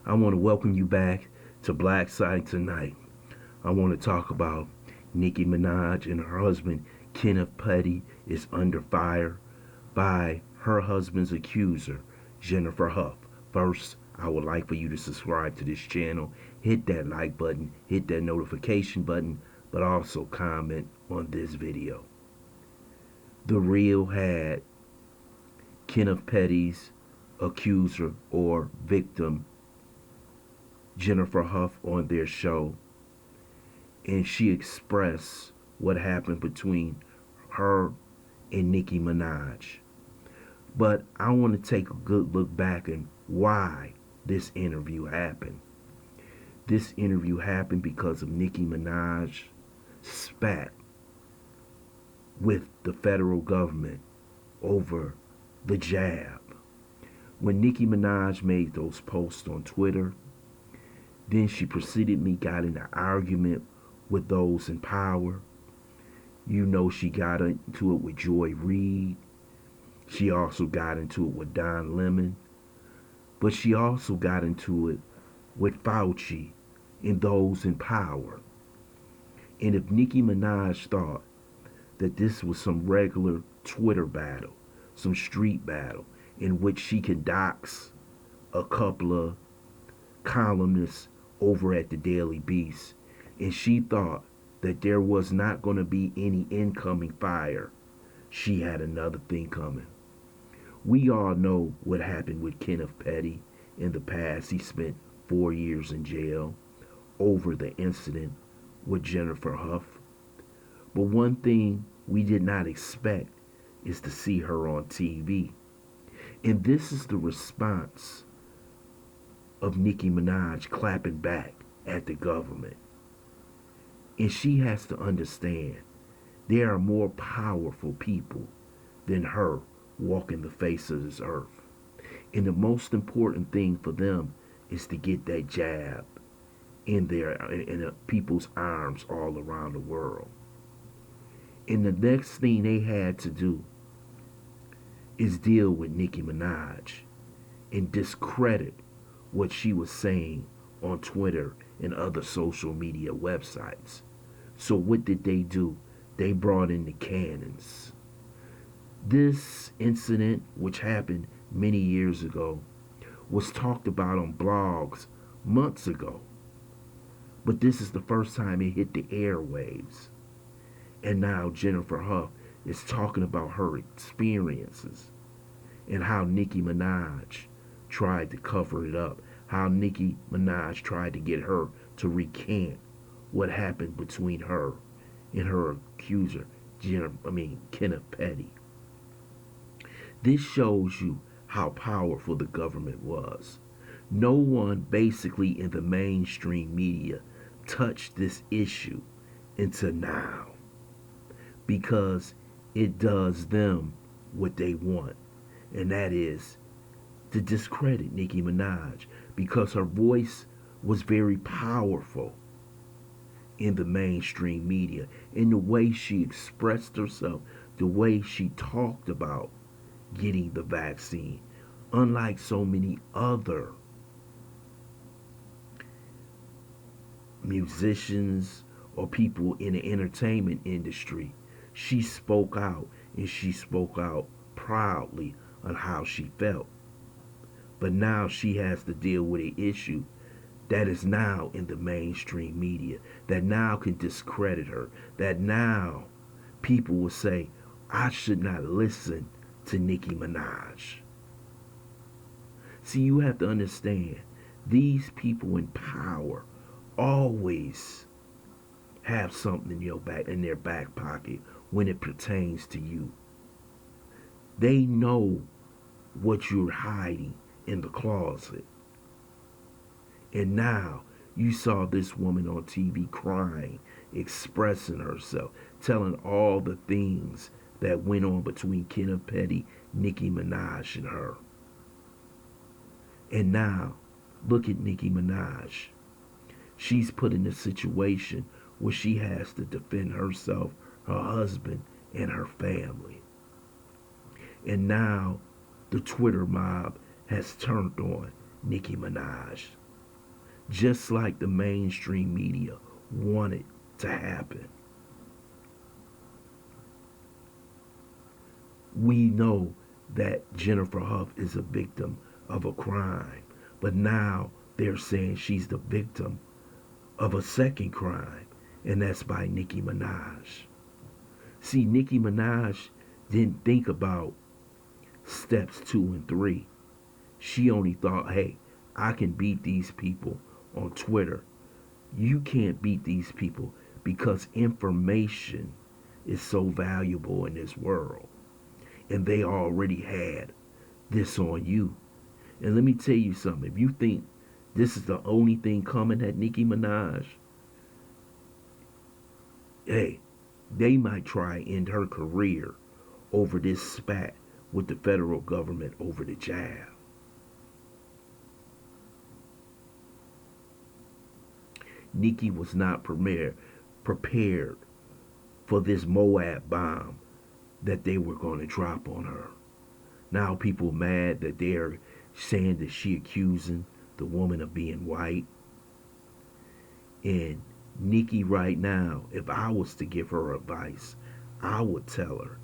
I want to welcome you back to Black Side Tonight. I want to talk about Nicki Minaj and her husband Kenneth Petty is under fire by her husband's accuser, Jennifer Hough. First, I would like for you to subscribe to this channel, hit that like button, hit that notification button, but also comment on this video. The Real had Kenneth Petty's accuser or victim, Jennifer Hough, on their show, and she expressed what happened between her and Nicki Minaj. But I want to take a good look back and why this interview happened. This interview happened because of Nicki Minaj spat with the federal government over the jab. When Nicki Minaj made those posts on Twitter, then she proceededly got in an argument with those in power. You know, she got into it with Joy Reid. She also got into it with Don Lemon. But she also got into it with Fauci and those in power. And if Nicki Minaj thought that this was some regular Twitter battle, some street battle, in which she could dox a couple of columnists over at the Daily Beast, and she thought that there was not going to be any incoming fire, she had another thing coming. We all know what happened with Kenneth Petty in the past. He spent 4 years in jail over the incident with Jennifer Hough. But one thing we did not expect is to see her on TV. And this is the response of Nicki Minaj clapping back at the government. And she has to understand there are more powerful people than her walking the face of this earth. And the most important thing for them is to get that jab in people's arms all around the world. And the next thing they had to do is deal with Nicki Minaj and discredit what she was saying on Twitter and other social media websites. So what did they do? They brought in the cannons. This incident, which happened many years ago, was talked about on blogs months ago. But this is the first time it hit the airwaves. And now Jennifer Hough is talking about her experiences and how Nicki Minaj tried to cover it up, how Nicki Minaj tried to get her to recant what happened between her and her accuser, Kenneth Petty. This shows you how powerful the government was. No one basically in the mainstream media touched this issue until now, because it does them what they want, and that is to discredit Nicki Minaj, because her voice was very powerful in the mainstream media, in the way she expressed herself, the way she talked about getting the vaccine, unlike so many other musicians or people in the entertainment industry. She spoke out, and she spoke out proudly on how she felt. But now she has to deal with an issue that is now in the mainstream media, that now can discredit her, that now people will say, I should not listen to Nicki Minaj. See, you have to understand, these people in power always have something in their back pocket when it pertains to you. They know what you're hiding in the closet. And now you saw this woman on TV crying, expressing herself, telling all the things that went on between Kenneth Petty, Nicki Minaj, and her. And now, look at Nicki Minaj. She's put in a situation where she has to defend herself, her husband, and her family. And now the Twitter mob has turned on Nicki Minaj. just like the mainstream media wanted to happen. We know that Jennifer Hough is a victim of a crime, but now they're saying she's the victim of a second crime, and that's by Nicki Minaj. See, Nicki Minaj didn't think about steps 2 and 3. She only thought, hey, I can beat these people on Twitter. You can't beat these people because information is so valuable in this world. And they already had this on you. And let me tell you something. If you think this is the only thing coming at Nicki Minaj, hey, they might try and end her career over this spat with the federal government over the jab. Nicki was not prepared for this Moab bomb that they were going to drop on her. Now people mad that they're saying that she accusing the woman of being white. And Nicki right now, if I was to give her advice, I would tell her,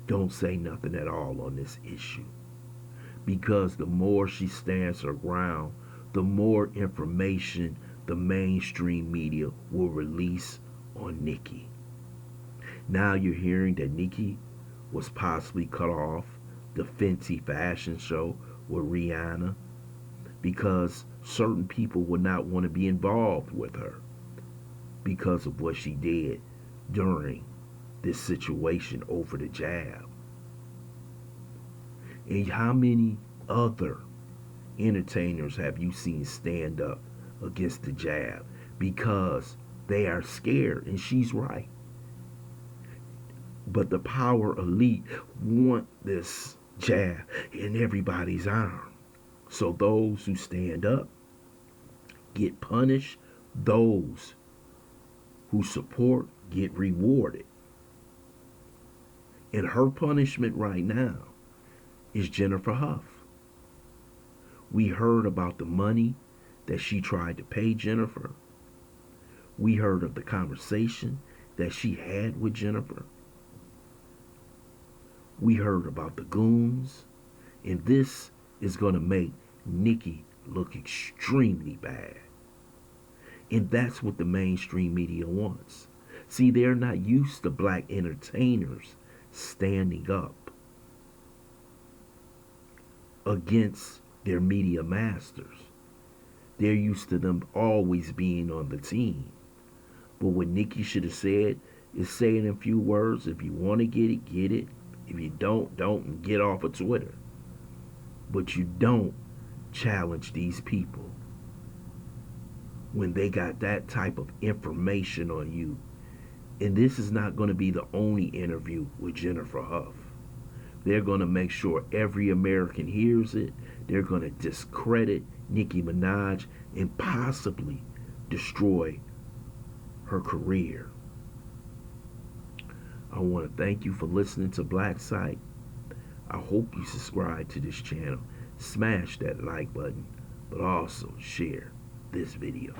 don't say nothing at all on this issue. Because the more she stands her ground, the more information the mainstream media will release on Nicki. Now you're hearing that Nicki was possibly cut off the Fenty fashion show with Rihanna because certain people would not want to be involved with her because of what she did during this situation over the jab. And how many other entertainers have you seen stand up against the jab because they are scared? And she's right. But the power elite want this jab in everybody's arm. So those who stand up get punished. Those who support get rewarded. And her punishment right now is Jennifer Hough. We heard about the money that she tried to pay Jennifer. We heard of the conversation that she had with Jennifer. We heard about the goons. And this is going to make Nicki look extremely bad. And that's what the mainstream media wants. See, they're not used to black entertainers standing up against their media masters. They're used to them always being on the team. But what Nicki should have said is say it in a few words. If you want to get it, get it. If you don't, and get off of Twitter. But you don't challenge these people when they got that type of information on you. And this is not going to be the only interview with Jennifer Hough. They're going to make sure every American hears it. They're going to discredit Nicki Minaj and possibly destroy her career. I want to thank you for listening to Black Site. I hope you subscribe to this channel. Smash that like button, but also share this video.